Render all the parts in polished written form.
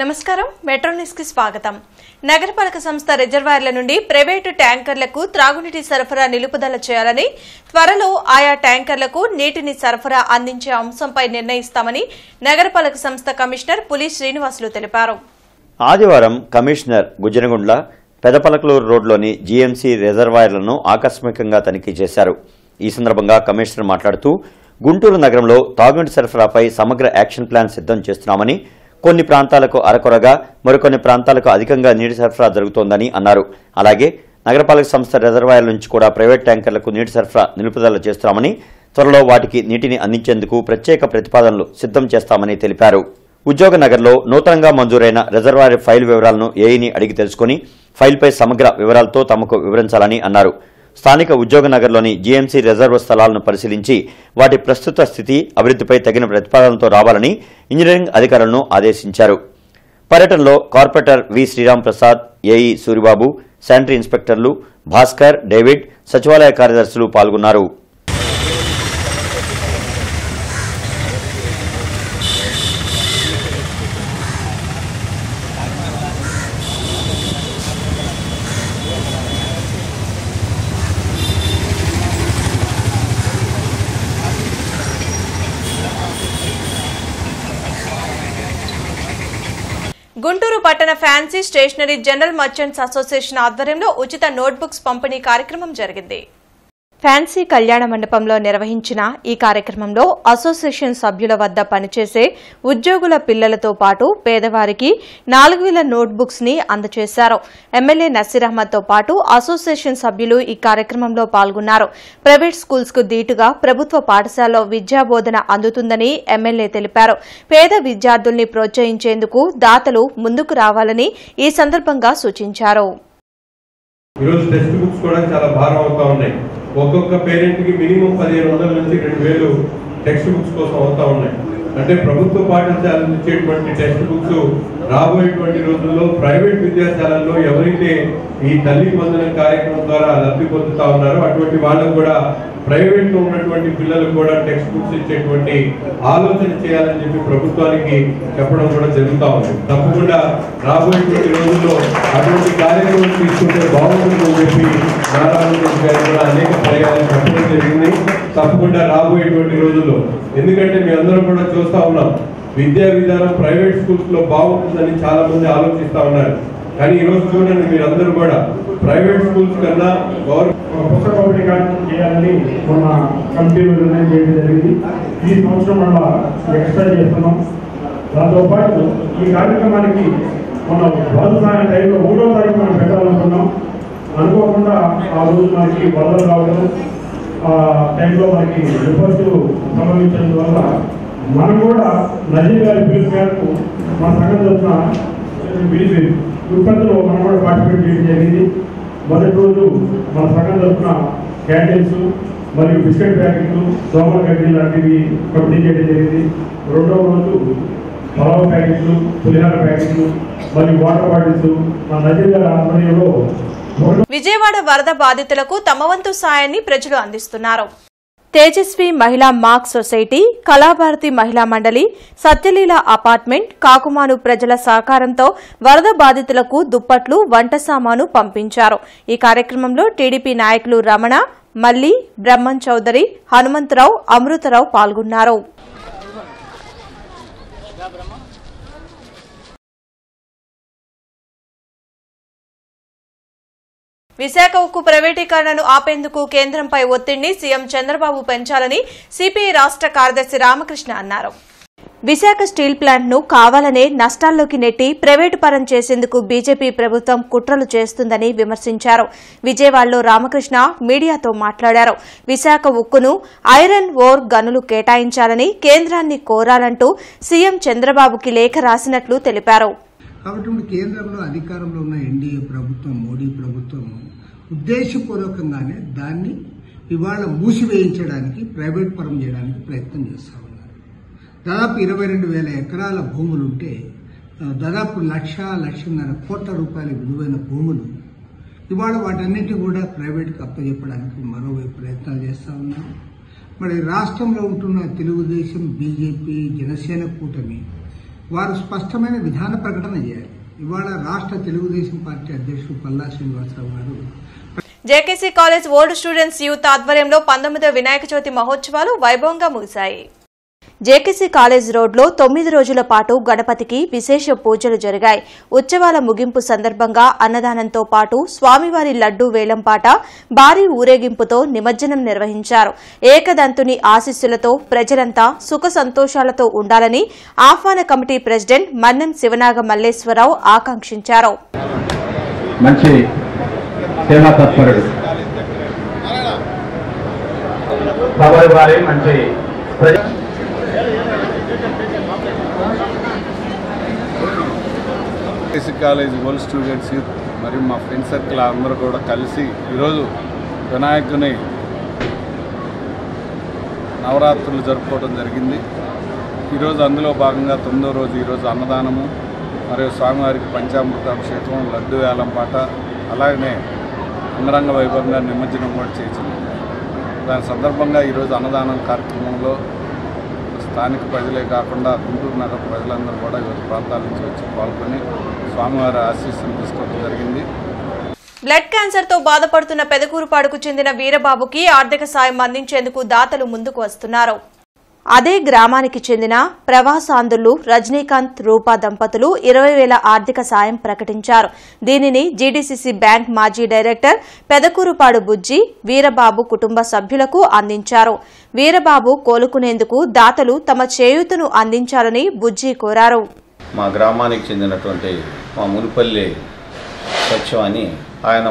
నమస్కారం metro news కి స్వాగతం. నగరపాలక సంస్థ రిజర్వాయర్ల నుండి ప్రైవేటు ట్యాంకర్లకు త్రాగునీటి సరఫరా నిలుపుదల చేయాలని, త్వరలో ఆయా ట్యాంకర్లకు నీటిని సరఫరా అందించే అంశంపై నిర్ణయిస్తామని నగరపాలక సంస్థ కమిషనర్ పులి శ్రీనివాసులు తెలిపారు. ఆదివారం కమిషనర్ గుజ్జనగుండ్ల పెదపలకలూరు రోడ్లోని జీఎంసీ రిజర్వాయర్లను ఆకస్మికంగా తనిఖీ చేశారు. ఈ సందర్భంగా కమిషనర్ మాట్లాడుతూ గుంటూరు నగరంలో తాగునీటి సరఫరాపై సమగ్ర యాక్షన్ ప్లాన్ సిద్దం చేస్తున్నామని, కొన్ని ప్రాంతాలకు అరకొరగా మరికొన్ని ప్రాంతాలకు అధికంగా నీటి సరఫరా జరుగుతోందని అన్నారు. అలాగే నగరపాలక సంస్థ రిజర్వాయర్ల నుంచి కూడా ప్రైవేట్ ట్యాంకర్లకు నీటి సరఫరా నిలుపుదల చేస్తున్నామని, త్వరలో వాటికి నీటిని అందించేందుకు ప్రత్యేక ప్రతిపాదనలు సిద్దం చేస్తామని తెలిపారు. ఉద్యోగ నగర్లో నూతనంగా మంజూరైన రిజర్వాయర్ ఫైల్ వివరాలను ఏఈని అడిగి తెలుసుకుని ఫైల్పై సమగ్ర వివరాలతో తమకు వివరించాలని అన్నారు. స్థానిక ఉద్యోగ నగర్లోని జీఎంసీ రిజర్వ్ స్థలాలను పరిశీలించి వాటి ప్రస్తుత స్థితి, అభివృద్దిపై తగిన ప్రతిపాదనలతో రావాలని ఇంజనీరింగ్ అధికారులను ఆదేశించారు. పర్యటనలో corporator V Sriram Prasad, AE Suribabu, sanitary ఇన్స్పెక్టర్లు భాస్కర్, డేవిడ్, సచివాలయ కార్యదర్శులు పాల్గొన్నారు. గుంటూరు పట్టణ fancy stationery general merchants association ఆధ్వర్యంలో ఉచిత నోట్బుక్స్ పంపిణీ కార్యక్రమం జరిగింది. ఫ్యాన్సీ కళ్యాణ మండపంలో నిర్వహించిన ఈ కార్యక్రమంలో అసోసియేషన్ సభ్యుల వద్ద పనిచేసే ఉద్యోగుల పిల్లలతో పాటు పేదవారికి 4000 నోట్బుక్స్ ని అందజేశారు. ఎమ్మెల్యే నసీర్ అహ్మద్ తో పాటు అసోసియేషన్ సభ్యులు ఈ కార్యక్రమంలో పాల్గొన్నారు. ప్రైవేట్ స్కూల్స్ కు దీటుగా ప్రభుత్వ పాఠశాలలో విద్యాబోధన అందుతుందని ఎమ్మెల్యే తెలిపారు. పేద విద్యార్థుల్ని ప్రోత్సహించేందుకు దాతలు ముందుకు రావాలని ఈ సందర్భంగా సూచించారు. ఒక్కొక్క పేరెంట్ కి మినిమం 1500 నుంచి 2000 టెక్స్ట్ బుక్స్ కోసం అవుతా ఉన్నాయి. అంటే ప్రభుత్వ పాఠశాలలు ఇచ్చేటువంటి టెక్స్ట్ బుక్స్ రాబోయేటువంటి రోజుల్లో ప్రైవేట్ విద్యాశాలల్లో ఎవరైతే ఈ తల్లి వందనం కార్యక్రమం ద్వారా లబ్ధి పొందుతా ఉన్నారో అటువంటి వాళ్ళకు కూడా ప్రైవేట్ లో ఉన్నటువంటి పిల్లలకు కూడా టెక్స్ట్ బుక్స్ ఇచ్చేటువంటి ఆలోచన చేయాలని చెప్పి ప్రభుత్వానికి చెప్పడం కూడా జరుగుతూ ఉంది. తప్పకుండా రాబోయేటువంటి రోజుల్లో అటువంటి కార్యక్రమం తీసుకుంటే బాగుంటుందని చెప్పి కూడా అనేక పర్యాలు చెప్పడం జరిగింది. తప్పకుండా రాబోయేటువంటి రోజుల్లో, ఎందుకంటే మీ అందరం కూడా చూస్తా ఉన్నాం, విద్యా విధానం ప్రైవేట్ స్కూల్స్ లో బాగుంటుందని చాలా మంది ఆలోచిస్తా ఉన్నారు. కానీ ఈ రోజు చూడండి, మీరందరూ కూడా ప్రైవేట్ స్కూల్స్ కన్నా పుస్తక పంపిణీ చేయాలని మన కమిటీలో నిర్ణయం చేయడం జరిగింది. ఈ సంవత్సరం వల్ల ఎక్స్టెండ్ చేస్తున్నాం. దాంతో పాటు ఈ కార్యక్రమానికి మన వరద సాయం టైంలో 3వ తారీఖు మనం పెట్టాలనుకున్నాం. అనుకోకుండా ఆ రోజు మనకి వరదలు రావడం, ఆ టైంలో మనకి విపత్తు సంభవించడం వల్ల మనం కూడా నజీర్ గారి పిలుపు మేరకు మన సంఘం తరఫున విపత్తులో మనం కూడా పార్టిసిపేట్ చేయడం జరిగింది. మొదటి రోజు మన సంఘం తరఫున క్యాంటీన్స్ మరియు బిస్కెట్ ప్యాకెట్లు, దోమల గడ్డి లాంటివి పంపిణీ చేయడం జరిగింది. రెండవ రోజు పలావ్ ప్యాకెట్లు, పులిహార ప్యాకెట్లు మరియు వాటర్ బాటిల్స్ మన నజీర్ గారి ఆధ్వర్యంలో. విజయవాడ వరద బాధితులకు తమ వంతు సాయాన్ని ప్రజలు అందిస్తున్నారు. తేజస్వి మహిళా మార్క్ సొసైటీ, కళాభారతి మహిళా మండలి, సత్యలీల అపార్ట్మెంట్, కాకుమాను ప్రజల సహకారంతో వరద బాధితులకు దుప్పట్లు, వంట సామాను పంపించారు. ఈ కార్యక్రమంలో టీడీపీ నాయకులు రమణ, మల్లి, బ్రహ్మం చౌదరి, హనుమంతరావు, అమృతరావు పాల్గొన్నారు. విశాఖ ఉక్కు ప్రైవేటీకరణను ఆపేందుకు కేంద్రంపై ఒత్తిడిని సీఎం చంద్రబాబు పెంచాలని సిపిఐ రాష్ట్ర కార్యదర్శి రామకృష్ణ అన్నారు. విశాఖ స్టీల్ ప్లాంట్ ను కావాలనే నష్టాల్లోకి నెట్టి ప్రైవేటు పరం చేసేందుకు బీజేపీ ప్రభుత్వం కుట్రలు చేస్తుందని విమర్శించారు. విజయవాడలో రామకృష్ణ మీడియాతో మాట్లాడారు. విశాఖ ఉక్కును ఐరన్ ఓర్ గనులు కేటాయించాలని కేంద్రాన్ని కోరాలంటూ సీఎం చంద్రబాబుకి లేఖ రాసినట్లు తెలిపారు. కాబట్టి కేంద్రంలో అధికారంలో ఉన్న ఎన్డీఏ ప్రభుత్వం, మోడీ ప్రభుత్వం ఉద్దేశపూర్వకంగానే దాన్ని ఇవాళ మూసివేయించడానికి, ప్రైవేట్ పరం చేయడానికి ప్రయత్నం చేస్తా ఉన్నారు. దాదాపు 22,000 ఎకరాల భూములుంటే దాదాపు 1,00,00,000 కోట్ల రూపాయల విలువైన భూములు ఇవాళ వాటన్నిటి కూడా ప్రైవేట్కి అప్పచెప్పడానికి మరోవైపు ప్రయత్నాలు చేస్తా ఉన్నారు. మరి రాష్ట్రంలో ఉంటున్న తెలుగుదేశం, బీజేపీ, జనసేన కూటమి వారు స్పష్టమైన విధాన ప్రకటన చేయాలి. ఇవాళ రాష్ట్ర తెలుగుదేశం పార్టీ అధ్యక్షుడు పల్లా శ్రీనివాసరావు గారు JKC college old students youth ఆధ్వర్యంలో 19వ వినాయక చవితి మహోత్సవాలు వైభవంగా ముగిశాయి. జేకేసీ కాలేజ్ రోడ్లో 9 రోజుల పాటు గణపతికి విశేష పూజలు జరిగాయి. ఉత్సవాల ముగింపు సందర్భంగా అన్నదానంతో పాటు స్వామివారి లడ్డూ వేలంపాట, భారీ ఊరేగింపుతో నిమజ్జనం నిర్వహించారు. ఏకదంతుని ఆశీస్సులతో ప్రజలంతా సుఖ సంతోషాలతో ఉండాలని ఆహ్వాన కమిటీ ప్రెసిడెంట్ మన్నెం శివనాగ మల్లేశ్వరరావు ఆకాంక్షించారు. మంచి సేవా తత్పరుడు మంచి JKC college old students youth మరియు మా ఫ్రెండ్ సర్కిల్ అందరూ కూడా కలిసి ఈరోజు వినాయకుని నవరాత్రులు జరుపుకోవడం జరిగింది. ఈరోజు అందులో భాగంగా 9వ రోజు ఈరోజు అన్నదానము మరియు స్వామివారికి పంచామృత అభిషేకం, లడ్డు వేలంపాట, అలాగనే అంగరంగ వైభవంగా నిమజ్జనం కూడా చేసింది. దాని సందర్భంగా ఈరోజు అన్నదానం కార్యక్రమంలో స్థానిక ప్రజలే కాకుండా గుంటూరు నగర ప్రజలందరూ కూడా వివిధ ప్రాంతాల నుంచి వచ్చి పాల్గొని స్వామివారి ఆశీస్సులు తీసుకోవడం జరిగింది. బ్లడ్ క్యాన్సర్ తో బాధపడుతున్న పెదకూరుపాడుకు చెందిన వీరబాబుకి ఆర్థిక సాయం అందించేందుకు దాతలు ముందుకు వస్తున్నారు. అదే గ్రామానికి చెందిన ప్రవాసాంధ్రులు రజనీకాంత్ రూపా దంపతులు 20,000 ఆర్థిక సాయం ప్రకటించారు. దీనిని జీడీసీసీ బ్యాంక్ మాజీ డైరెక్టర్ పెదకూరుపాడు బుజ్జి వీరబాబు కుటుంబ సభ్యులకు అందించారు. వీరబాబు కోలుకునేందుకు దాతలు తమ చేయూతను అందించాలని బుజ్జి కోరారు. మా గ్రామానికి చెందినటువంటి మా మునిపల్లి సత్యం అని ఆయన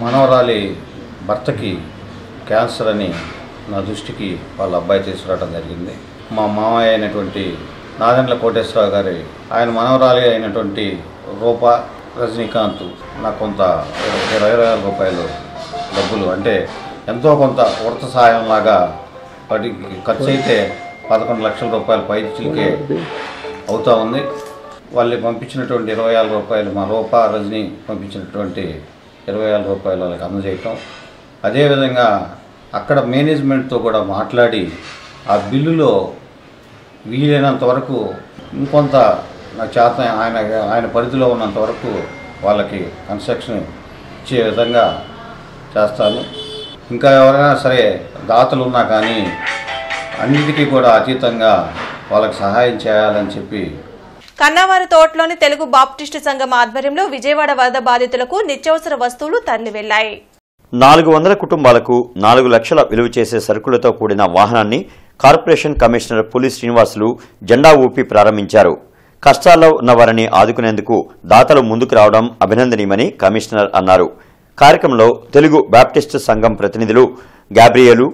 మనవరాలి భర్తకి క్యాన్సర్ అని నా దృష్టికి వాళ్ళ అబ్బాయి తీసుకురావడం జరిగింది. మా మామయ్య అయినటువంటి నాదెండ్ల కోటేశ్వరరావు గారి ఆయన మనవరాలి అయినటువంటి రూపా రజనీకాంత్ నాకు కొంత 20,000 రూపాయలు డబ్బులు అంటే ఎంతో కొంత ఉడత సాయంలాగా వాటికి ఖర్చు అయితే 11 లక్షల రూపాయలు పైచికే అవుతూ ఉంది. వాళ్ళు పంపించినటువంటి 20,000 రూపాయలు మా రూపా రజనీ పంపించినటువంటి 20,000 రూపాయలు వాళ్ళకి అందజేయటం, అదేవిధంగా అక్కడ మేనేజ్మెంట్తో కూడా మాట్లాడి ఆ బిల్లులో వీలైనంత వరకు ఇంకొంత నా చేత ఆయన పరిధిలో ఉన్నంత వరకు వాళ్ళకి కన్స్ట్రక్షన్ ఇచ్చే విధంగా చేస్తాను. ఇంకా ఎవరైనా సరే దాతలు ఉన్నా కానీ అన్నిటికీ కూడా అతీతంగా వాళ్ళకి సహాయం చేయాలని చెప్పి కన్నావారి తోటలోని తెలుగు బాప్టిస్టు సంఘం ఆధ్వర్యంలో విజయవాడ వరద బాధితులకు నిత్యావసర వస్తువులు తరలి వెళ్లాయి. 400 కుటుంబాలకు 4 లక్షల విలువ చేసే సరుకులతో కూడిన వాహనాన్ని కార్పొరేషన్ కమిషనర్ పులి శ్రీనివాసులు జెండా ఊపి ప్రారంభించారు. కష్టాల్లో ఉన్న వారిని ఆదుకునేందుకు దాతలు ముందుకు రావడం అభినందనీయమని కమిషనర్ అన్నారు. కార్యక్రమంలో తెలుగు బాప్టిస్టు సంఘం ప్రతినిధులు గ్యాబ్రియేలు,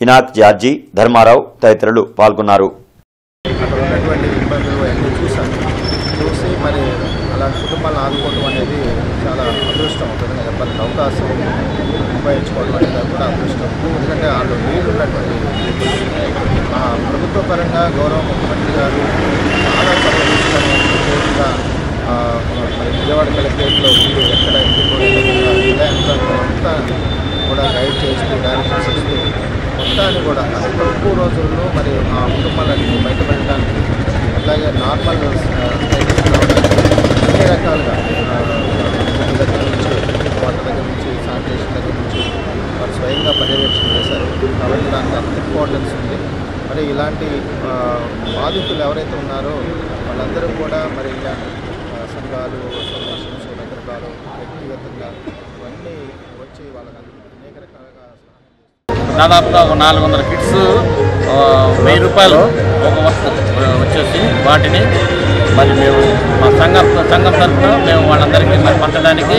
ఇనాక్ జార్జీ, ధర్మారావు తదితరులు పాల్గొన్నారు. చూసి మరి అలాంటి కుటుంబాలను ఆదుకోవడం అనేది చాలా అదృష్టం అవుతుంది. చెప్పాలంటే అవకాశం ఉపయోగించుకోవడం అనేది కూడా అదృష్టం. ఎందుకంటే వాళ్ళు నీళ్ళు ఉన్నటువంటి ప్రభుత్వ పరంగా గౌరవ ముఖ్యమంత్రి గారు చాలా చోట్ల మరి విజయవాడ కలెక్టరేట్లో వీళ్ళు ఎక్కడ అంతా కూడా గైడ్ చేస్తూ డైరెక్షన్ చేస్తూ మొత్తాన్ని కూడా అతి తక్కువ రోజుల్లో మరి ఆ కుటుంబాలన్నీ బయటపడడానికి అలాగే నార్మల్ అన్ని రకాలుగా దగ్గర నుంచి వాటర్ దగ్గర నుంచి శానిటేషన్ దగ్గర నుంచి వారు స్వయంగా పర్యవేక్షణ చేశారు. కాబట్టి దానికి అంత ఇంపార్టెన్స్ ఉంది. మరి ఇలాంటి బాధితులు ఎవరైతే ఉన్నారో వాళ్ళందరూ కూడా మరి ఇలాంటి సంఘాలు, అసోసియేషన్స్, నగరాలు వ్యక్తిగతంగా ఇవన్నీ వచ్చి వాళ్ళకి అనేక రకాలుగా దాదాపుగా ఒక 400 కిట్స్ 1000 రూపాయలు ఒక వస్తువు వచ్చేసి వాటిని మరి మేము మా సంఘం తరఫున మేము వాళ్ళందరికీ మరి పంచడానికి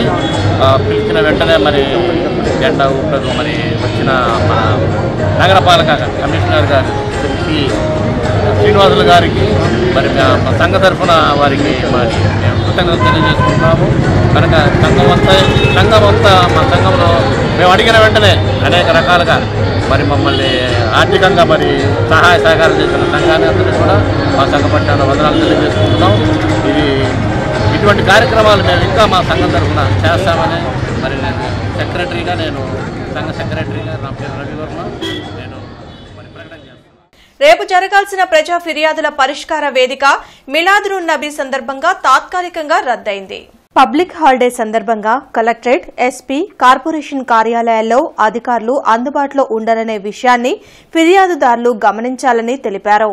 పిలిచిన వెంటనే మరి జెండా ఊపదు మరి వచ్చిన మన నగరపాలక కమిషనర్ గారు శ్రీనివాసులు గారికి మరి మా సంఘ తరఫున వారికి మరి మేము కృతజ్ఞతలు తెలియజేసుకుంటున్నాము. కనుక సంఘం అంతా మా సంఘంలో మేము అడిగిన వెంటనే అనేక రకాలుగా మరి మమ్మల్ని ఆర్థికంగా మరి సహాయ సహకారం చేసిన సంఘాన్ని అందరూ కూడా మా సంఘ పట్టాల వందనాలు తెలియజేసుకుంటున్నాం. ఇటువంటి కార్యక్రమాలు మేము ఇంకా మా సంఘం తరఫున చేస్తామని మరి నేను సంఘ సెక్రటరీగా నా పేరు రవివర్మ నేను మరి ప్రకటన చేస్తాను. రేపు జరగాల్సిన ప్రజా ఫిర్యాదుల పరిష్కార వేదిక మిలాదున్ నబీ సందర్భంగా తాత్కాలికంగా రద్దయింది. పబ్లిక్ హాలిడే సందర్భంగా కలెక్టరేట్, ఎస్పీ, కార్పొరేషన్ కార్యాలయాల్లో అధికారులు అందుబాటులో ఉండరనే విషయాన్ని ఫిర్యాదుదారులు గమనించాలని తెలిపారు.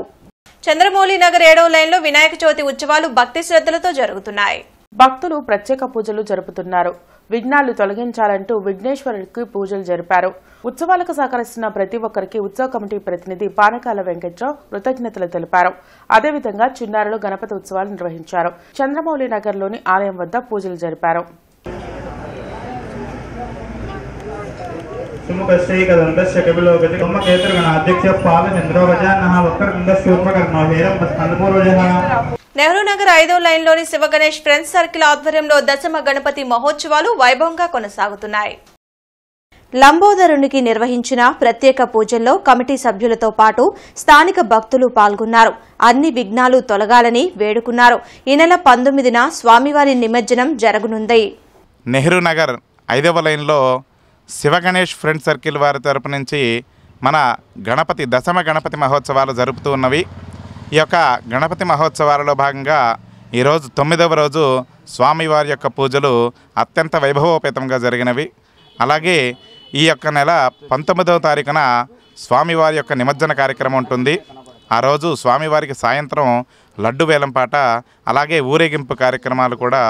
చంద్రమౌళి నగర్ 7వ లైన్లో వినాయక చవితి ఉత్సవాలు భక్తి శ్రద్ధలతో జరుగుతున్నాయి. భక్తులు ప్రత్యేక పూజలు జరుపుతున్నారు. విఘ్నాలు తొలగించాలంటూ విఘ్నేశ్వరుడికి పూజలు జరిపారు. ఉత్సవాలకు సహకరిస్తున్న ప్రతి ఒక్కరికి ఉత్సవ కమిటీ ప్రతినిధి పానకాల వెంకట్రావు కృతజ్ఞతలు తెలిపారు. అదేవిధంగా చిన్నారులు గణపతి ఉత్సవాలు నిర్వహించారు. చంద్రమౌళి నగర్లోని ఆలయం వద్ద పూజలు జరిపారు. నెహ్రూ నగర్ 5వ లైన్లోని శివ గణేష్ ఫ్రెండ్స్ సర్కిల్ ఆధ్వర్యంలో దశమ గణపతి మహోత్సవాలు వైభవంగా కొనసాగుతున్నాయి. లంబోదరునికి నిర్వహించిన ప్రత్యేక పూజల్లో కమిటీ సభ్యులతో పాటు స్థానిక భక్తులు పాల్గొన్నారు. అన్ని విఘ్నాలు తొలగాలని వేడుకున్నారు. ఈ నెల 19న స్వామివారి నిమజ్జనం జరగనుంది. నెహ్రూ నగర్ 5వ లైన్లో శివ గణేష్ ఫ్రెండ్స్ సర్కిల్ వారి తరపు నుంచి మన గణపతి దశమ గణపతి మహోత్సవాలు జరుపుతూ ఉన్నవి. ఈ యొక్క గణపతి మహోత్సవాలలో భాగంగా ఈరోజు 9వ రోజు స్వామివారి యొక్క పూజలు అత్యంత వైభవోపేతంగా జరిగినవి. అలాగే ఈ యొక్క నెల 19వ తారీఖున స్వామివారి యొక్క నిమజ్జన కార్యక్రమం ఉంటుంది. ఆ రోజు స్వామివారికి సాయంత్రం లడ్డు వేలంపాట అలాగే ఊరేగింపు కార్యక్రమాలు కూడా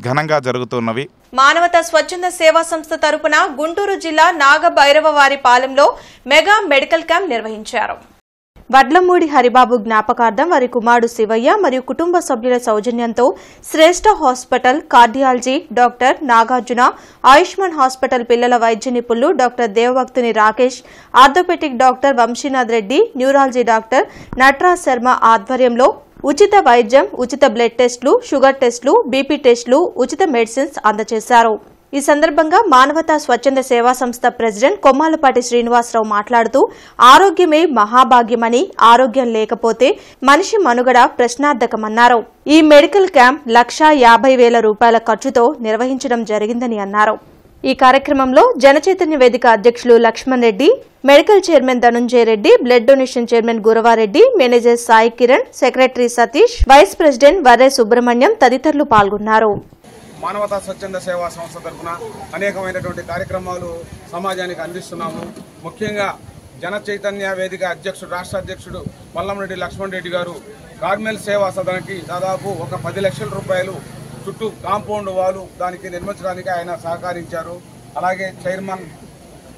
ఘనంగా జరుగుతున్నవి. మానవతా స్వచ్ఛంద సేవా సంస్థ తరపున గుంటూరు జిల్లా నాగభైరవవారి పాలెంలో మెగా మెడికల్ క్యాంప్ నిర్వహించారు. వడ్లమూడి హరిబాబు జ్ఞాపకార్థం వారి కుమారుడు శివయ్య మరియు కుటుంబ సభ్యుల సౌజన్యంతో Shreshta hospital cardiology doctor Nagarjuna, Ayushman hospital పిల్లల వైద్య నిపుణులు doctor Devabhaktuni Rakesh, orthopedic doctor Vamsinath Reddy, neurology doctor Nataraj Sharma ఆధ్వర్యంలో ఉచిత వైద్యం, ఉచిత బ్లడ్ టెస్టులు, షుగర్ టెస్టులు, బీపీ టెస్టులు, ఉచిత మెడిసిన్స్ అందజేశారు. ఈ సందర్భంగా మానవతా స్వచ్ఛంద సేవా సంస్థ ప్రెసిడెంట్ కొమ్మాలపాటి శ్రీనివాసరావు మాట్లాడుతూ ఆరోగ్యమే మహాభాగ్యమని, ఆరోగ్యం లేకపోతే మనిషి మనుగడ ప్రశ్నార్థకమన్నారు. ఈ మెడికల్ క్యాంప్ 1,50,000 రూపాయల ఖర్చుతో నిర్వహించడం జరిగిందని అన్నారు. ఈ కార్యక్రమంలో జనచైతన్య వేదిక అధ్యక్షులు Lakshman Reddy, medical chairman Dhanunjaya Reddy, blood donation chairman Guravareddy, manager Sai Kiran, secretary Satish, vice president Varre Subrahmanyam తదితరులు పాల్గొన్నారు. మానవతా స్వచ్ఛంద సేవా సంస్థ తరఫున అనేకమైనటువంటి కార్యక్రమాలు సమాజానికి అందిస్తున్నాము. ముఖ్యంగా జన చైతన్య వేదిక అధ్యక్షుడు, రాష్ట్ర అధ్యక్షుడు మల్లంరెడ్డి లక్ష్మణ్ రెడ్డి గారు కార్మెల్ సేవా సదనకి దాదాపు ఒక 10 లక్షల రూపాయలు చుట్టూ కాంపౌండ్ వాలు దానికి నిర్మించడానికి ఆయన సహకరించారు. అలాగే చైర్మన్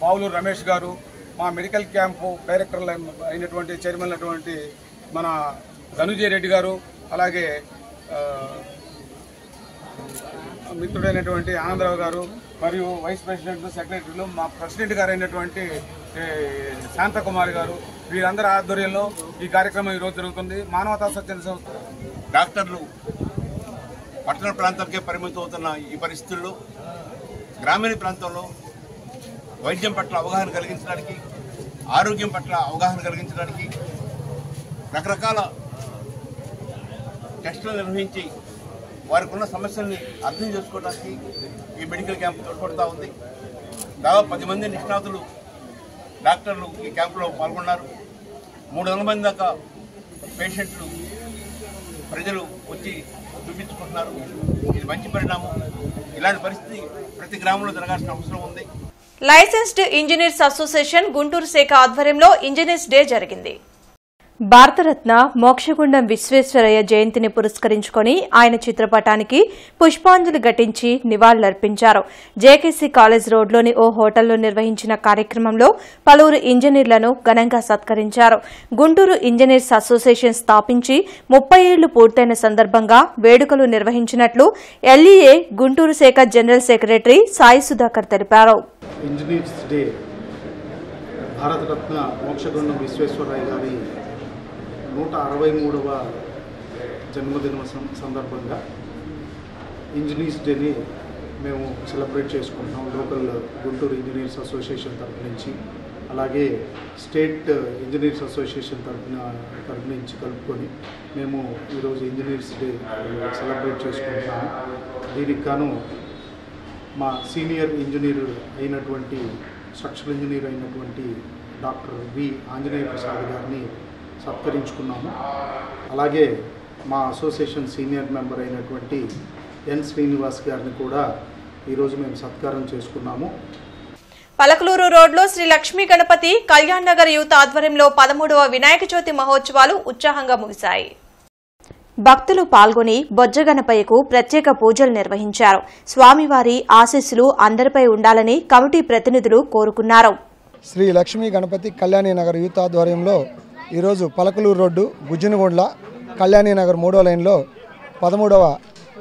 పావులూరు రమేష్ గారు, మా మెడికల్ క్యాంపు డైరెక్టర్లు అయినటువంటి చైర్మన్ అయినటువంటి మన ధనుంజయ రెడ్డి గారు, అలాగే మిత్రుడైనటువంటి ఆనందరావు గారు మరియు వైస్ ప్రెసిడెంట్, సెక్రటరీలు, మా ప్రెసిడెంట్ గారు అయినటువంటి శాంతకుమారి గారు, వీరందరి ఆధ్వర్యంలో ఈ కార్యక్రమం ఈరోజు జరుగుతుంది. మానవతా స్వచ్ఛంద సంస్థ డాక్టర్లు పట్టణ ప్రాంతాలకే పరిమితం అవుతున్న ఈ పరిస్థితుల్లో గ్రామీణ ప్రాంతంలో వైద్యం పట్ల అవగాహన కలిగించడానికి, ఆరోగ్యం పట్ల అవగాహన కలిగించడానికి రకరకాల టెస్టులు నిర్వహించి వారికి ఉన్న సమస్యల్ని అర్థం చేసుకోవడానికి ఈ మెడికల్ క్యాంప్ తోడ్పడుతూ ఉంది. దాదాపు 10 మంది నిష్ణాతులు డాక్టర్లు ఈ క్యాంపులో పాల్గొన్నారు. 300 మంది దాకా పేషెంట్లు ప్రజలు వచ్చి చూపించుకుంటున్నారు. ఇది మంచి పరిణామం. ఇలాంటి పరిస్థితి ప్రతి గ్రామంలో జరగాల్సిన అవసరం ఉంది. లైసెన్స్డ్ ఇంజనీర్స్ అసోసియేషన్ గుంటూరు శాఖ ఆధ్వర్యంలో ఇంజనీర్స్ డే జరిగింది. భారతరత్న మోక్షగుండం విశ్వేశ్వరయ్య జయంతిని పురస్కరించుకుని ఆయన చిత్రపటానికి పుష్పాంజలి ఘటించి నివాళులర్పించారు. జేకేసీ కాలేజ్ రోడ్లోని ఓ హోటల్లో నిర్వహించిన కార్యక్రమంలో పలువురు ఇంజనీర్లను ఘనంగా సత్కరించారు. గుంటూరు ఇంజనీర్స్ అసోసియేషన్ స్థాపించి 30 ఏళ్లు పూర్తయిన సందర్భంగా వేడుకలు నిర్వహించినట్లు ఎల్ఈఏ గుంటూరు శాఖ జనరల్ సెక్రటరీ సాయి సుధాకర్ తెలిపారు. ఇంజనీర్స్ డే భారతరత్న మోక్షగుండం విశ్వేశ్వరయ్య గారి 163వ జన్మదిన సందర్భంగా ఇంజనీర్స్ డేని మేము సెలబ్రేట్ చేసుకుంటున్నాం. లోకల్ గుంటూరు ఇంజనీర్స్ అసోసియేషన్ తరఫు నుంచి, అలాగే స్టేట్ ఇంజనీర్స్ అసోసియేషన్ తరఫు నుంచి కలుపుకొని మేము ఈరోజు ఇంజనీర్స్ డే సెలబ్రేట్ చేసుకుంటున్నాము. దీనికి గాను మా సీనియర్ ఇంజనీర్ అయినటువంటి స్ట్రక్చరల్ ఇంజనీర్ అయినటువంటి డాక్టర్ వి ఆంజనేయ ప్రసాద్ గారిని సత్కరించుకున్నాము. అలాగే మా అసోసియేషన్ సీనియర్ మెంబర్ అయినటువంటి ఎన్ శ్రీనివాస్ గారిని కూడా ఈరోజు మేము సత్కారం చేసుకున్నాము. పలకలూరు రోడ్లో శ్రీ లక్ష్మీ గణపతి కళ్యాణ్ నగర్ యూత్ ఆధ్వర్యంలో 13వ వినాయక చవితి మహోత్సవాలు ఉత్సాహంగా ముగిశాయి. భక్తులు పాల్గొని బొజ్జగణపయ్యకు ప్రత్యేక పూజలు నిర్వహించారు. స్వామివారి ఆశీస్సులు అందరిపై ఉండాలని కమిటీ ప్రతినిధులు కోరుకున్నారు. శ్రీ లక్ష్మీ గణపతి కళ్యాణి నగర్ యూత్ ఆధ్వర్యంలో ఈరోజు పలకలూరు రోడ్డు గుజ్జినగొండ్ల కళ్యాణి నగర్ 3వ లైన్లో 13వ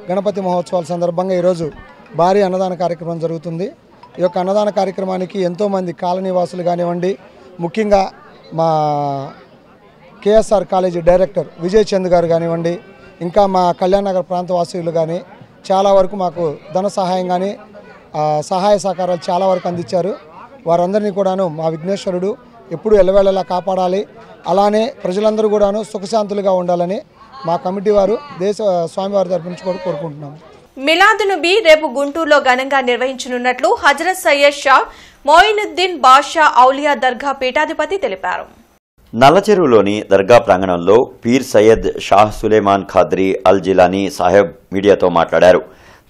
గణపతి మహోత్సవాల సందర్భంగా ఈరోజు భారీ అన్నదాన కార్యక్రమం జరుగుతుంది. ఈ యొక్క అన్నదాన కార్యక్రమానికి ఎంతోమంది కాలనీవాసులు కానివ్వండి, ముఖ్యంగా మా KSR college director Vijay Chand గారు కానివ్వండి, ఇంకా మా కళ్యాణ్ నగర్ ప్రాంతవాసులు కానీ చాలా వరకు మాకు ధన సహాయం కానీ సహాయ సహకారాలు చాలా వరకు అందించారు. వారందరినీ కూడాను మా విఘ్నేశ్వరుడు ఎప్పుడు ఎల్లవేళలా కాపాడాలి, అలానే ప్రజలందరూ కూడాను సుఖశాంతులుగా ఉండాలని మా కమిటీ వారు దేశ స్వామివారి తరపు నుంచి కూడా కోరుకుంటున్నాము. మిలాదునబీ రేపు గుంటూరులో ఘనంగా నిర్వహించనున్నట్లు హజరత్ సయ్యద్ షా మోయినుద్దీన్ బాద్షా ఔలియా దర్గా పీఠాధిపతి తెలిపారు. నల్లచెరువులోని దర్గా ప్రాంగణంలో పీర్ సయ్యద్ షాహ్ సులేమాన్ ఖాద్రీ అల్ జిలానీ సాహెబ్ మీడియాతో మాట్లాడారు.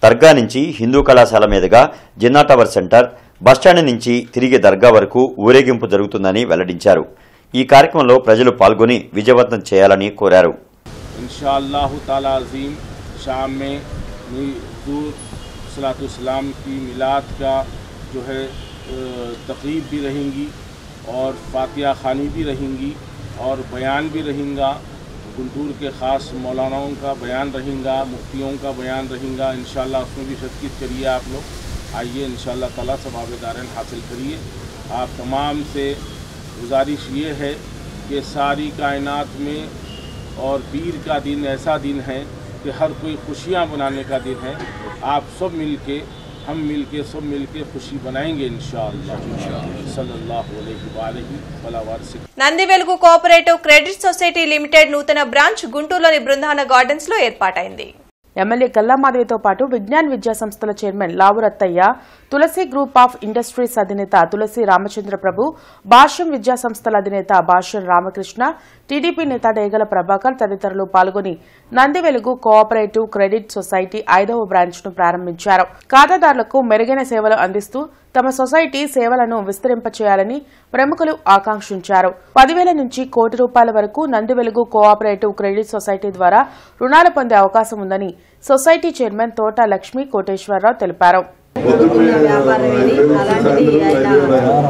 దర్గా నుంచి హిందూ కళాశాల మీదుగా జిన్నా టవర్ సెంటర్, బస్టాండ్ నుంచి తిరిగి దర్గా వరకు ఊరేగింపు జరుగుతుందని వెల్లడించారు. ఈ కార్యక్రమంలో ప్రజలు పాల్గొని విజయవంతం చేయాలని కోరారు. सलाम की मिलाद का जो है तकरीब भी रहेंगी और फातिहा खानी भी रहेंगी और बयान भी रहेगा. गुंटूर के ख़ास मौलानाओं का बयान रहेगा, मुफ्तियों का बयान रहेगा. इंशाअल्लाह उसमें भी शिरकत करिए. आप लोग आइए, इंशाअल्लाह ताला सवाब-ए-दारैन हासिल करिए. आप तमाम से गुजारिश ये है कि सारी कायनात में और पीर का दिन ऐसा दिन है कि हर कोई खुशियाँ बनाने का दिन है. आप सब मिलके, हम मिलके, सब मिलके खुशी बनाएंगे इंशाअल्लाह. सल्लल्लाहु अलैहि वसल्लम. నంది వెలుగు కోఆపరేటివ్ క్రెడిట్ సొసైటీ లిమిటెడ్ నూతన బ్రాంచ్ గుంటూరులోని బృందావన గార్డెన్స్ లో ఏర్పాటైంది. ఎమ్మెల్యే గల్లామాధవితో పాటు విజ్ఞాన్ విద్యా సంస్థల chairman Lavu Rathaiah, Tulasi group of industries అధినేత తులసి రామచంద్ర ప్రభు, భాష్యం విద్యా సంస్థల అధినేత భాష్యం రామకృష్ణ, టీడీపీ నేత డేగల ప్రభాకర్ తదితరులు పాల్గొని నంది వెలుగు కోఆపరేటివ్ క్రెడిట్ సొసైటీ 5వ బ్రాంచ్ ను ప్రారంభించారు. ఖాతాదారులకు మెరుగైన సేవలు అందిస్తూ తమ సొసైటీ సేవలను విస్తరింపచేయాలని ప్రముఖులు ఆకాంక్షించారు. 10,000 నుంచి ₹1 కోటి వరకు నంది వెలుగు కోఆపరేటివ్ క్రెడిట్ సొసైటీ ద్వారా రుణాలు పొందే అవకాశం ఉందని సొసైటీ చైర్మన్ తోట లక్ష్మీ కోటేశ్వరరావు తెలిపారు. వ్యాపారమేది అలాంటిది ఆయన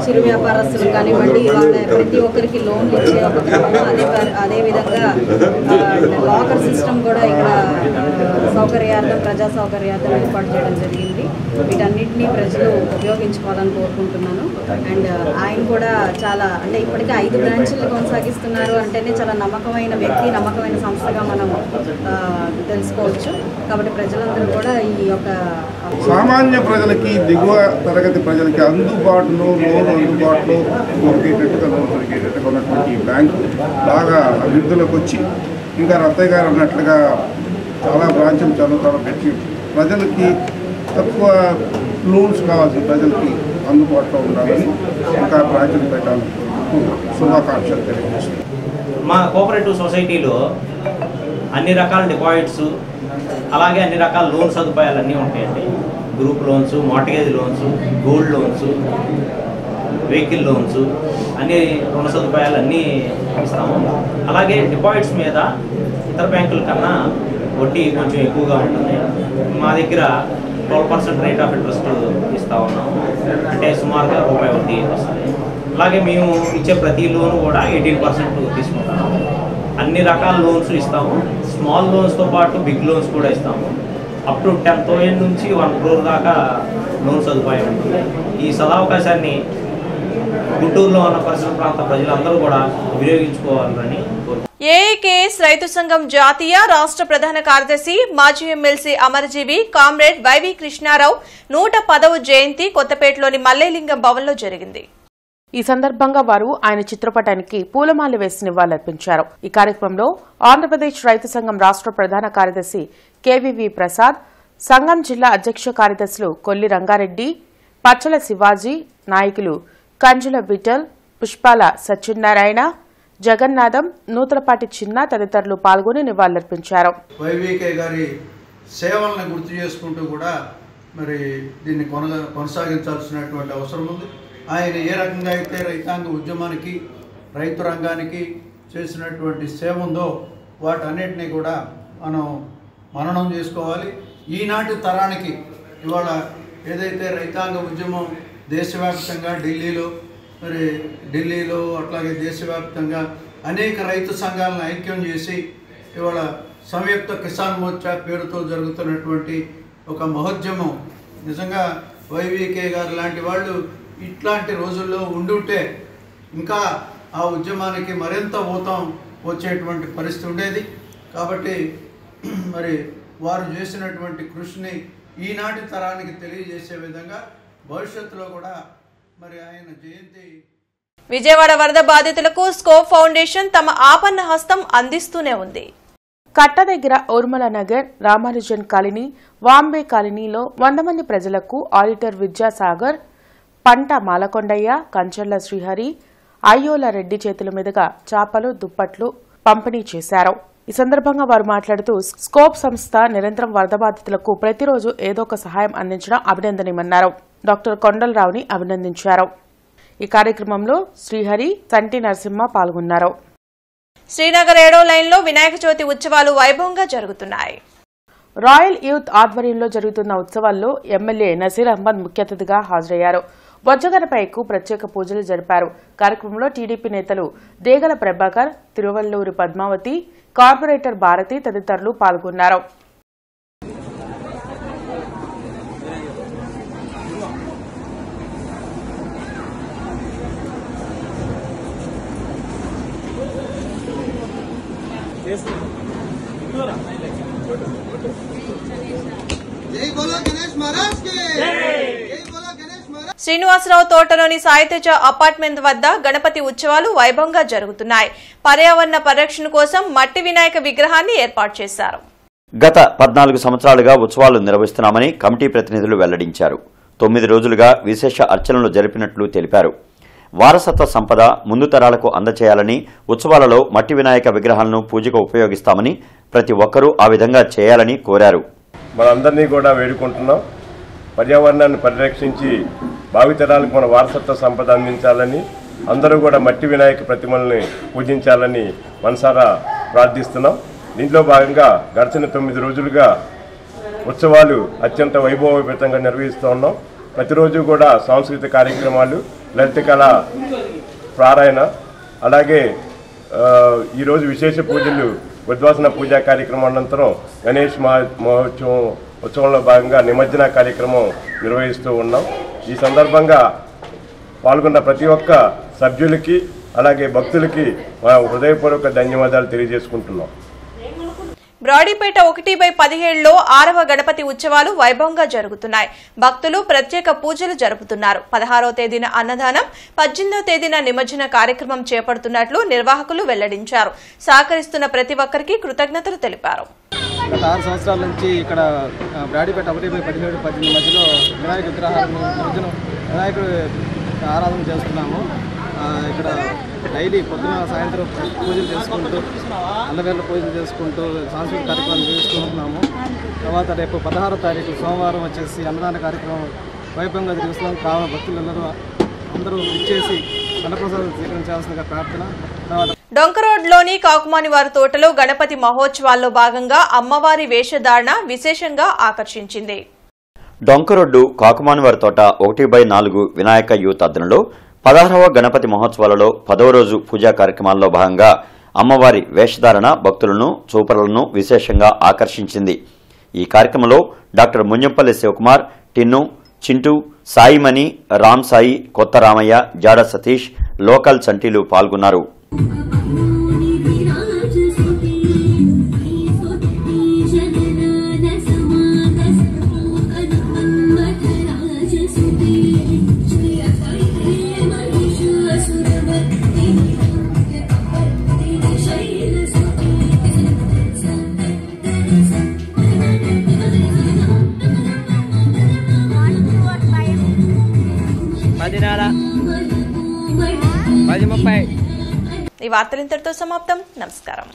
చిరు వ్యాపారస్తులు కానివ్వండి, వాళ్ళ ప్రతి ఒక్కరికి లోన్లు ఇచ్చే ఒక అదేవిధంగా లాకర్ సిస్టమ్ కూడా ఇక్కడ సౌకర్యార్థం, ప్రజా సౌకర్యార్థం ఏర్పాటు చేయడం జరిగింది. వీటన్నిటినీ ప్రజలు ఉపయోగించుకోవాలని కోరుకుంటున్నాను. అండ్ ఆయన కూడా చాలా అంటే ఇప్పటికే 5 బ్రాంచ్లు కొనసాగిస్తున్నారు అంటేనే చాలా నమ్మకమైన వ్యక్తి, నమ్మకమైన సంస్థగా మనం తెలుసుకోవచ్చు. కాబట్టి ప్రజలందరూ కూడా ఈ యొక్క సామాన్య ప్రజలకి, దిగువ తరగతి ప్రజలకి అందుబాటులో లోన్ అందుబాటులో దొరికేటట్టుగా లోన్ దొరికేటట్టుగా ఉన్నటువంటి బ్యాంకు బాగా అభివృద్ధిలోకి వచ్చి ఇంకా రత్తయ్య గారు అన్నట్లుగా చాలా బ్రాంచ్లు చాలా పెట్టి ప్రజలకి తక్కువ లోన్స్ కావాల్సిన ప్రజలకి అందుబాటులో ఉండాలని ఇంకా బ్రాంచ్లు పెట్టాలని శుభాకాంక్షలు తెలియజేస్తుంది. మా కోఆపరేటివ్ సొసైటీలో అన్ని రకాల డిపాజిట్స్ అలాగే అన్ని రకాల లోన్ సదుపాయాలు అన్నీ ఉంటాయండి. Group loans, mortgage loans, gold loans, vehicle loans, అన్ని రుణ సదుపాయాలు అన్నీ ఇస్తాము. అలాగే డిపాజిట్స్ మీద ఇతర బ్యాంకుల కన్నా వడ్డీ కొంచెం ఎక్కువగా ఉంటుంది. మా దగ్గర 12% రేట్ ఆఫ్ ఇంట్రెస్ట్ ఇస్తూ ఉన్నాము. అంటే సుమారుగా ₹1 వడ్డీ వస్తుంది. అలాగే మేము ఇచ్చే ప్రతి లోను కూడా 18% తీసుకుంటాము. అన్ని రకాల లోన్స్ ఇస్తాము. స్మాల్ లోన్స్తో పాటు బిగ్ లోన్స్ కూడా ఇస్తాము. అప్ టు 10,000 నుంచి 1 crore దాకా లోన్ సదుపాయం ఉంటుంది. ఈ సదావకాశాన్ని గుంటూరులో ఉన్న పరిసర ప్రాంత ప్రజలందరూ కూడా వినియోగించుకోవాలని కోరుకుంటున్నాను. ఏఐకేఎస్ రైతు సంఘం జాతీయ రాష్ట్ర ప్రధాన కార్యదర్శి మాజీ ఎమ్మెల్సీ అమరజీవి కామ్రేడ్ వైవి కృష్ణారావు 110వ జయంతి కొత్తపేటలోని మల్లేలింగం భవన్లో జరిగింది. ఈ సందర్భంగా వారు ఆయన చిత్రపటానికి పూలమాల వేసి నివాళులర్పించారు. ఈ కార్యక్రమంలో ఆంధ్రప్రదేశ్ రైతు సంఘం రాష్ట్ర ప్రధాన కార్యదర్శి కేవీవి ప్రసాద్, సంఘం జిల్లా అధ్యక్ష కార్యదర్శులు కొల్లి రంగారెడ్డి, పచ్చల శివాజీ, నాయకులు కంజుల బిటల్, పుష్పాల సత్యనారాయణ, జగన్నాథం, నూతలపాటి చిన్న తదితరులు పాల్గొని నివాళులర్పించారు. వైవికే గారి సేవలను గుర్తు చేసుకుంటూ కూడా మరి దీన్ని కొనసాగించాల్సినటువంటి అవసరం ఉంది. ఆయన ఏ రకంగా అయితే రైతాంగ ఉద్యమానికి, రైతు రంగానికి చేసినటువంటి సేవ ఉందో వాటన్నిటినీ కూడా మనం మననం చేసుకోవాలి. ఈనాటి తరానికి ఇవాళ ఏదైతే రైతాంగ ఉద్యమం దేశవ్యాప్తంగా ఢిల్లీలో అట్లాగే దేశవ్యాప్తంగా అనేక రైతు సంఘాలను ఐక్యం చేసి ఇవాళ సంయుక్త కిసాన్ మోర్చా పేరుతో జరుగుతున్నటువంటి ఒక మహోద్యమం నిజంగా వైవికే గారు లాంటి వాళ్ళు ఇట్లాంటి రోజుల్లో ఉండుంటే ఇంకా ఆ ఉద్యమానికి మరింత ఊతం వచ్చేటువంటి పరిస్థితి ఉండేది. కాబట్టి మరి వారు చేసినటువంటి కృషిని ఈనాటి తరానికి తెలియజేసే విధంగా భవిష్యత్తులో కూడా మరి ఆయన జయంతి. విజయవాడ వరద బాధితులకు స్కోప్ ఫౌండేషన్ తమ ఆపన్న హస్తం అందిస్తూనే ఉంది. కట్ట దగ్గర ఊర్మల నగర్, రామానుజన్ కాలనీ, వాంబే కాలనీలో 100 మంది ప్రజలకు ఆడిటర్ విద్యాసాగర్, పంట మాలకొండయ్య, కంచర్ల శ్రీహరి, అయ్యోల రెడ్డి చేతుల మీదుగా చాపలు, దుప్పట్లు పంపిణీ చేశారు. ఈ సందర్భంగా వారు మాట్లాడుతూ స్కోప్ సంస్థ నిరంతరం వరద బాధితులకు ప్రతిరోజు ఏదో ఒక సహాయం అందించడం అభినందనీయమన్నారు. డాక్టర్ కొండలరావుని అభినందించారు. ఈ కార్యక్రమంలో శ్రీహరి, సంటి నరసింహ పాల్గొన్నారు. శ్రీనగర్ 7వ లైన్లో వినాయక చవితి ఉత్సవాలు వైభవంగా జరుగుతున్నాయి. రాయల్ యూత్ ఆధ్వర్యంలో జరుగుతున్న ఉత్సవాల్లో ఎమ్మెల్యే నసీర్ అహ్మద్ ముఖ్య అతిథిగా హాజరయ్యారు. బొజ్జగనపైకు ప్రత్యేక పూజలు జరిపారు. కార్యక్రమంలో టీడీపీ నేతలు దేగల ప్రభాకర్, తిరువల్లూరి పద్మావతి, కార్పొరేటర్ భారతి తదితరులు పాల్గొన్నారు. శ్రీనివాసరావు తోటలోని సాయితేజ అపార్ట్మెంట్ వద్ద గణపతి ఉత్సవాలు వైభవంగా జరుగుతున్నాయి. పర్యావరణ పరిరక్షణ కోసం మట్టి వినాయక విగ్రహాన్ని ఏర్పాటు చేశారు. గత 14 సంవత్సరాలుగా ఉత్సవాలు నిర్వహిస్తున్నామని కమిటీ ప్రతినిధులు వెల్లడించారు. 9 రోజులుగా విశేష అర్చనలు జరిపినట్లు తెలిపారు. వారసత్వ సంపద ముందు తరాలకు అందచేయాలని, ఉత్సవాలలో మట్టి వినాయక విగ్రహాలను పూజకు ఉపయోగిస్తామని, ప్రతి ఒక్కరూ ఆ విధంగా చేయాలని కోరారు. మనందరినీ కూడా వేడుకుంటున్నాం. పర్యావరణాన్ని పరిరక్షించి భావితరాలకు మన వారసత్వ సంపద అందించాలని, అందరూ కూడా మట్టి వినాయక ప్రతిమల్ని పూజించాలని మనసారా ప్రార్థిస్తున్నాం. దీంట్లో భాగంగా గడిచిన 9 రోజులుగా ఉత్సవాలు అత్యంత వైభవపేతంగా నిర్వహిస్తూ ఉన్నాం. ప్రతిరోజు కూడా సాంస్కృతిక కార్యక్రమాలు, లలిత కళ పారాయణ, అలాగే ఈరోజు విశేష పూజలు, ఉద్వాసన పూజా కార్యక్రమం అనంతరం గణేష్ మహోత్సవం ఉత్సవంలో భాగంగా నిమజ్జన కార్యక్రమం నిర్వహిస్తూ ఉన్నాం. ఈ సందర్భంగా పాల్గొన్న ప్రతి ఒక్క సభ్యులకి అలాగే భక్తులకి మా హృదయపూర్వక ధన్యవాదాలు తెలియజేసుకుంటున్నాం. బ్రాడీపేట 1/17లో 6వ గణపతి ఉత్సవాలు వైభవంగా జరుగుతున్నాయి. భక్తులు ప్రత్యేక పూజలు జరుపుతున్నారు. 16వ తేదీన అన్నదానం, 18వ తేదీన నిమజ్జన కార్యక్రమం చేపడుతున్నట్లు నిర్వాహకులు వెల్లడించారు. సహకరిస్తున్న ప్రతి ఒక్కరికి కృతజ్ఞతలు తెలిపారు. గత 6 సంవత్సరాల నుంచి ఇక్కడ బ్రాడీపేట 1/17-18 మధ్యలో వినాయక విగ్రహాలను వినాయకుడు ఆరాధన చేస్తున్నాము. ఇక్కడ డైలీ పొద్దున సాయంత్రం పూజలు చేసుకుంటూ, అన్నవేళ పూజలు చేసుకుంటూ సాంస్కృతిక కార్యక్రమాలు చేసుకుంటున్నాము. తర్వాత రేపు 16వ తారీఖు సోమవారం వచ్చేసి అన్నదాన కార్యక్రమం వైభవంగా జరుగుతున్నాం. కావున భక్తులందరూ అందరూ ఇచ్చేసి అన్నప్రసాదం స్వీకరించాల్సిందిగా ప్రార్థన. డొంకరోడ్లోని కాకుమాని వారి తోటలో గణపతి మహోత్సవాల్లో భాగంగా అమ్మవారి వేషధారణ విశేషంగా ఆకర్షించింది. డొంకరోడ్డు కాకుమానివారి తోట 1/4 వినాయక యూత్ అద్దనలో 16వ గణపతి మహోత్సవాలలో 10వ రోజు పూజా కార్యక్రమాల్లో భాగంగా అమ్మవారి వేషధారణ భక్తులను, చూపరులను విశేషంగా ఆకర్షించింది. ఈ కార్యక్రమంలో డాక్టర్ మున్యంపల్లి శివకుమార్, టిన్ను, చింటూ, సాయిమణి, రామ్ సాయి, కొత్త రామయ్య, జాడ సతీష్, లోకల్ సంటీలు పాల్గొన్నారు. ఈ వార్తలు ఇంతటితో సమాప్తం. నమస్కారం.